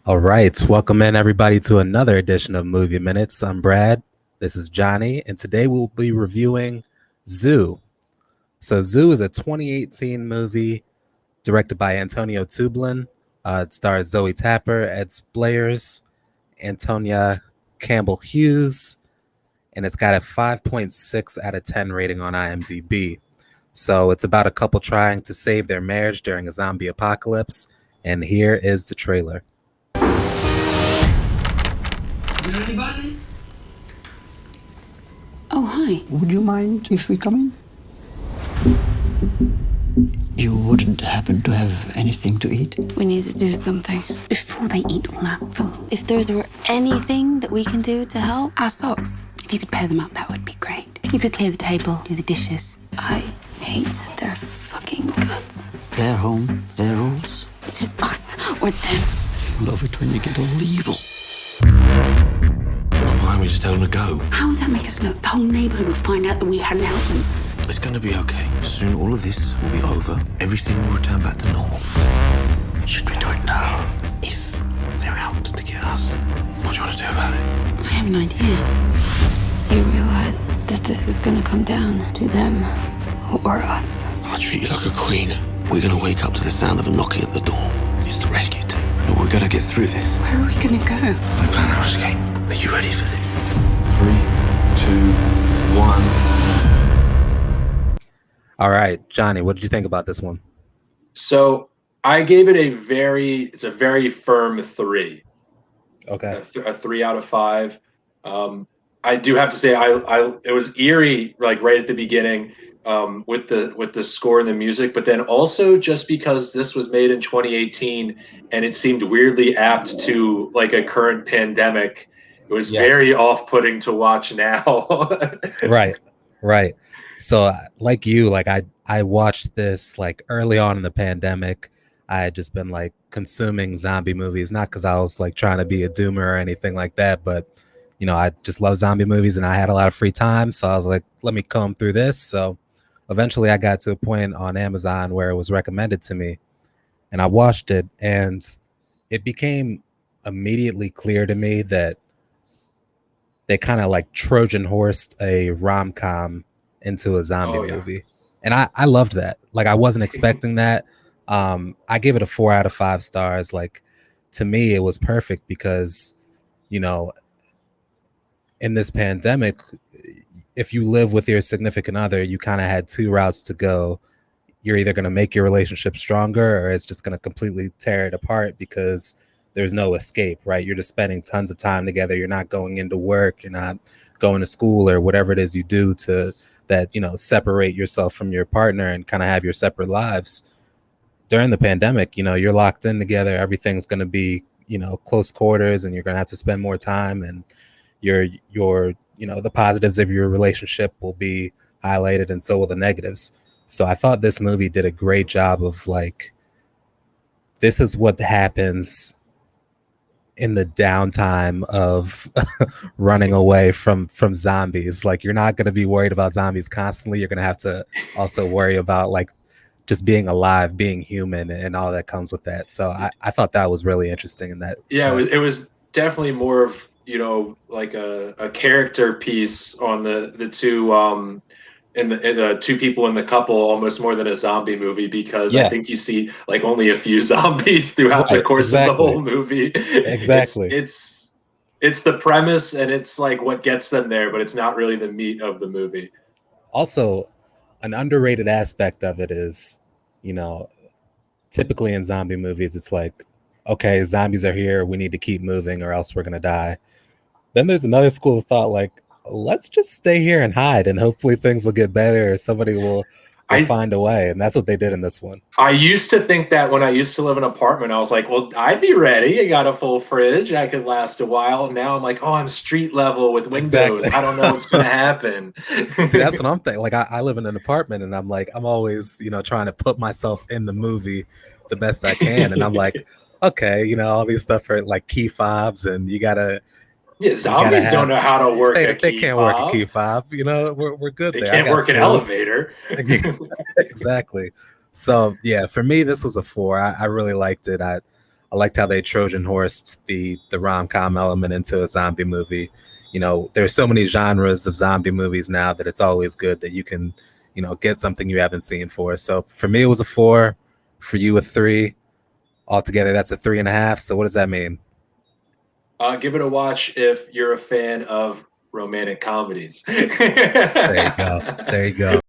All right, welcome in everybody to another edition of Movie Minutes. I'm Brad. This is Johnny, and today we'll be reviewing Zoo. So, Zoo is a 2018 movie directed by Antonio Tublin. It stars Zoe Tapper, Ed Splayers, Antonia Campbell Hughes, and it's got a 5.6 out of 10 rating on IMDb. So, it's about a couple trying to save their marriage during a zombie apocalypse, and here is the trailer. Is there anybody? Oh, hi. Would you mind if we come in? You wouldn't happen to have anything to eat? We need to do something before they eat all that food. If there's anything that we can do to help, our socks. If you could pair them up, that would be great. You could clear the table, do the dishes. I hate their fucking guts. Their home, their rules. It is us or them. Love it when you get all evil. Why don't we just tell them to go? How would that make us look? The whole neighborhood would find out that we hadn't helped them. It's going to be okay. Soon all of this will be over. Everything will return back to normal. Should we do it now? If they're out to get us, what do you want to do about it? I have an idea. You realize that this is gonna come down to them or us. I'll treat you like a queen. We're going to wake up to the sound of a knocking at the door. It's the rescue team. But we're going to get through this. Where are we gonna go? We plan our escape. Are you ready for this? 3, 2, 1. All right, Johnny, what did you think about this one? So I gave it it's a very firm 3. Okay. A 3 out of 5. I do have to say it was eerie, like right at the beginning, with the score and the music, but then also just because this was made in 2018 and it seemed weirdly apt to like a current pandemic, it was very off-putting to watch now. Right. So like you, like I watched this like early on in the pandemic. I had just been like consuming zombie movies, not because I was like trying to be a doomer or anything like that, but you know, I just love zombie movies and I had a lot of free time. So I was like, let me comb through this. So eventually I got to a point on Amazon where it was recommended to me and I watched it, and it became immediately clear to me that they kind of like Trojan horsed a rom-com into a zombie movie. And I loved that. Like I wasn't expecting that. I gave it a 4 out of 5 stars. Like to me, it was perfect because, you know, in this pandemic, if you live with your significant other, you kind of had 2 routes to go. You're either going to make your relationship stronger or it's just going to completely tear it apart because there's no escape, right? You're just spending tons of time together. You're not going into work. You're not going to school or whatever it is you do to that, you know, separate yourself from your partner and kind of have your separate lives. During the pandemic, you know, you're locked in together. Everything's going to be, you know, close quarters and you're going to have to spend more time, and your you know, the positives of your relationship will be highlighted and so will the negatives. So I thought this movie did a great job of like, this is what happens in the downtime of running away from zombies. Like you're not going to be worried about zombies constantly. You're going to have to also worry about like just being alive, being human, and all that comes with that. So I thought that was really interesting in that. Yeah, it was definitely more of, you know, like a character piece on the two in the two people in the couple, almost more than a zombie movie, because I think you see like only a few zombies throughout the course of the whole movie. Exactly. It's the premise and it's like what gets them there, but it's not really the meat of the movie. Also, an underrated aspect of it is, you know, typically in zombie movies, it's like, okay, zombies are here. We need to keep moving or else we're going to die. Then there's another school of thought like, let's just stay here and hide and hopefully things will get better or somebody will find a way. And that's what they did in this one. I used to think that when I used to live in an apartment, I was like, well, I'd be ready. I got a full fridge. I could last a while. Now I'm like, oh, I'm street level with windows. Exactly. I don't know what's going to happen. See, that's what I'm thinking. Like I live in an apartment and I'm like, I'm always, you know, trying to put myself in the movie the best I can. And I'm like, okay, you know, all these stuff are like key fobs and you got to, yeah, zombies don't know how to work a key They can't work a key fob. You know, we're good there. They can't work an elevator. Exactly. So, yeah, for me, this was a 4. I really liked it. I liked how they Trojan horsed the rom-com element into a zombie movie. You know, there's so many genres of zombie movies now that it's always good that you can, you know, get something you haven't seen for. So for me, it was a 4. For you, a 3. Altogether, that's a 3.5. So what does that mean? Give it a watch if you're a fan of romantic comedies. There you go. There you go.